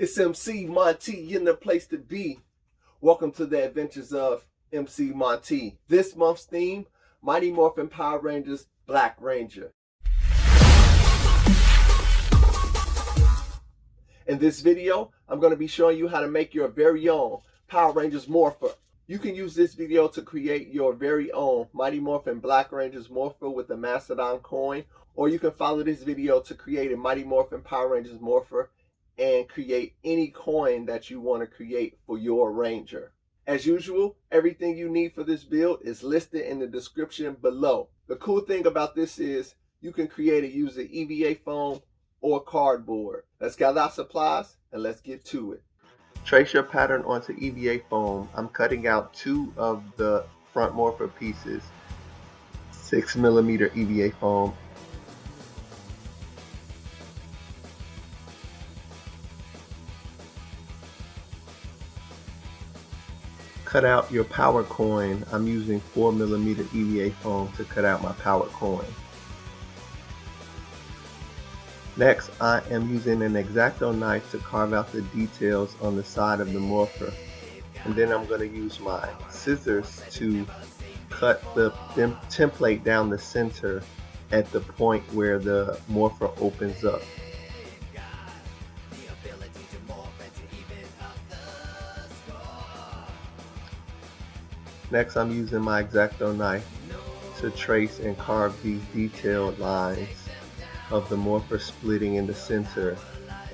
It's MC Monte in the place to be. Welcome to the adventures of MC Monte. This month's theme, Mighty Morphin Power Rangers, Black Ranger. In this video, I'm going to be showing you how to make your very own Power Rangers Morpher. You can use this video to create your very own Mighty Morphin Black Rangers Morpher with a Mastodon coin, or you can follow this video to create a Mighty Morphin Power Rangers Morpher and create any coin that you want to create for your Ranger. As usual, everything you need for this build is listed in the description below. The cool thing about this is you can create it using EVA foam or cardboard. Let's gather our supplies and let's get to it. Trace your pattern onto EVA foam. I'm cutting out 2 of the front Morpher pieces, 6mm EVA foam. Cut out your power coin. I'm using 4mm EVA foam to cut out my power coin. Next, I am using an X-Acto knife to carve out the details on the side of the Morpher. And then I'm going to use my scissors to cut the template down the center at the point where the Morpher opens up. Next, I'm using my X-Acto knife to trace and carve these detailed lines of the Morpher splitting in the center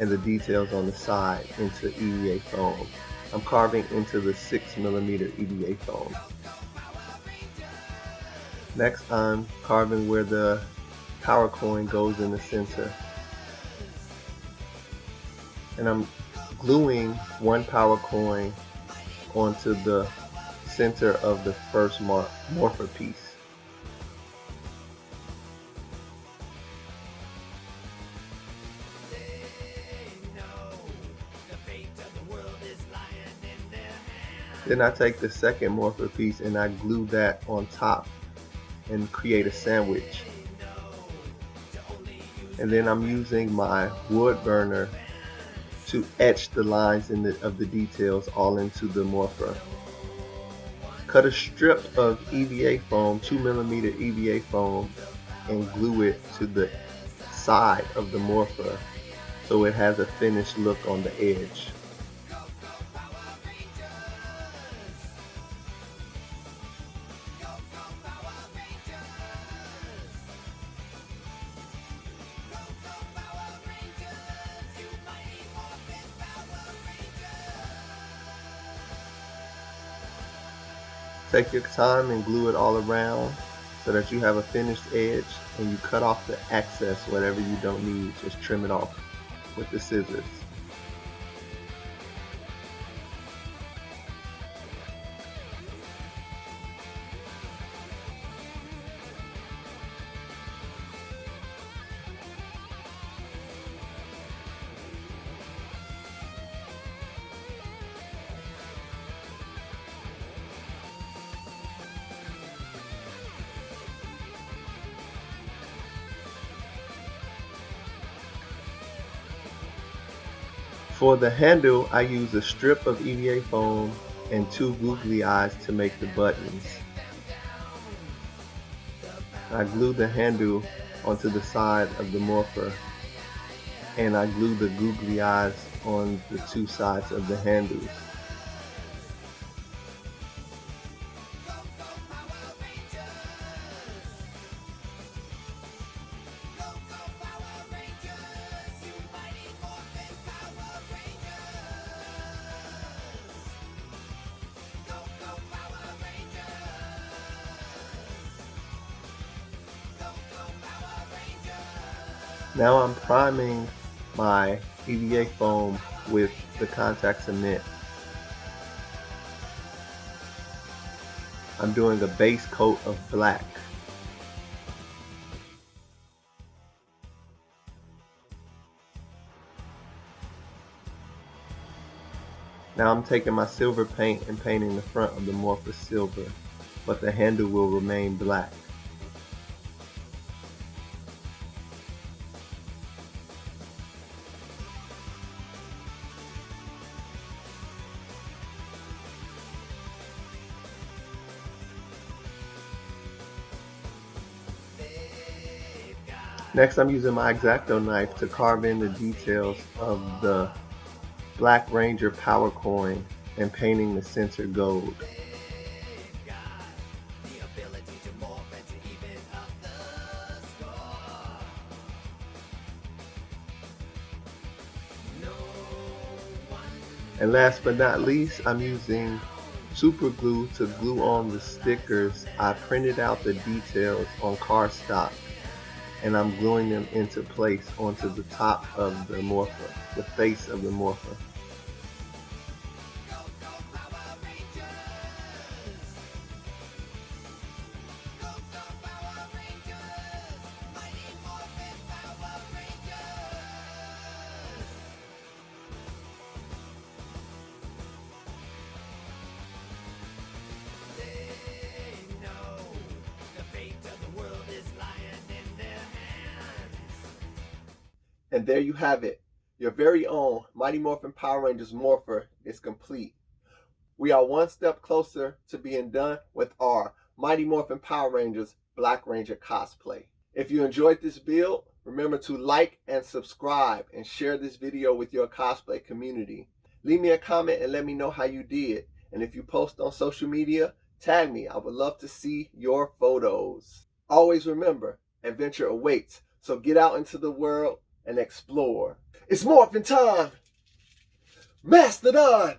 and the details on the side into EVA foam. I'm carving into the 6mm EVA foam. Next, I'm carving where the power coin goes in the center. And I'm gluing one power coin onto the center of the first Morpher piece. Then I take the second Morpher piece and I glue that on top and create a sandwich. And then I'm using my wood burner to etch the lines of the details all into the Morpher. Cut a strip of EVA foam, 2mm EVA foam, and glue it to the side of the Morpher so it has a finished look on the edge. Take your time and glue it all around so that you have a finished edge, and you cut off the excess, whatever you don't need, just trim it off with the scissors. For the handle, I use a strip of EVA foam and 2 googly eyes to make the buttons. I glue the handle onto the side of the Morpher, and I glue the googly eyes on the 2 sides of the handles. Now I'm priming my EVA foam with the contact cement. I'm doing a base coat of black. Now I'm taking my silver paint and painting the front of the Morpher silver, but the handle will remain black. Next, I'm using my X-Acto knife to carve in the details of the Black Ranger power coin and painting the center gold. And last but not least, I'm using super glue to glue on the stickers. I printed out the details on cardstock and I'm gluing them into place onto the top of the Morpher, the face of the Morpher. And there you have it. Your very own Mighty Morphin Power Rangers Morpher is complete. We are one step closer to being done with our Mighty Morphin Power Rangers Black Ranger cosplay. If you enjoyed this build, remember to like and subscribe and share this video with your cosplay community. Leave me a comment and let me know how you did. And if you post on social media, tag me. I would love to see your photos. Always remember, adventure awaits. So get out into the world and explore. It's morphin' time! Mastodon!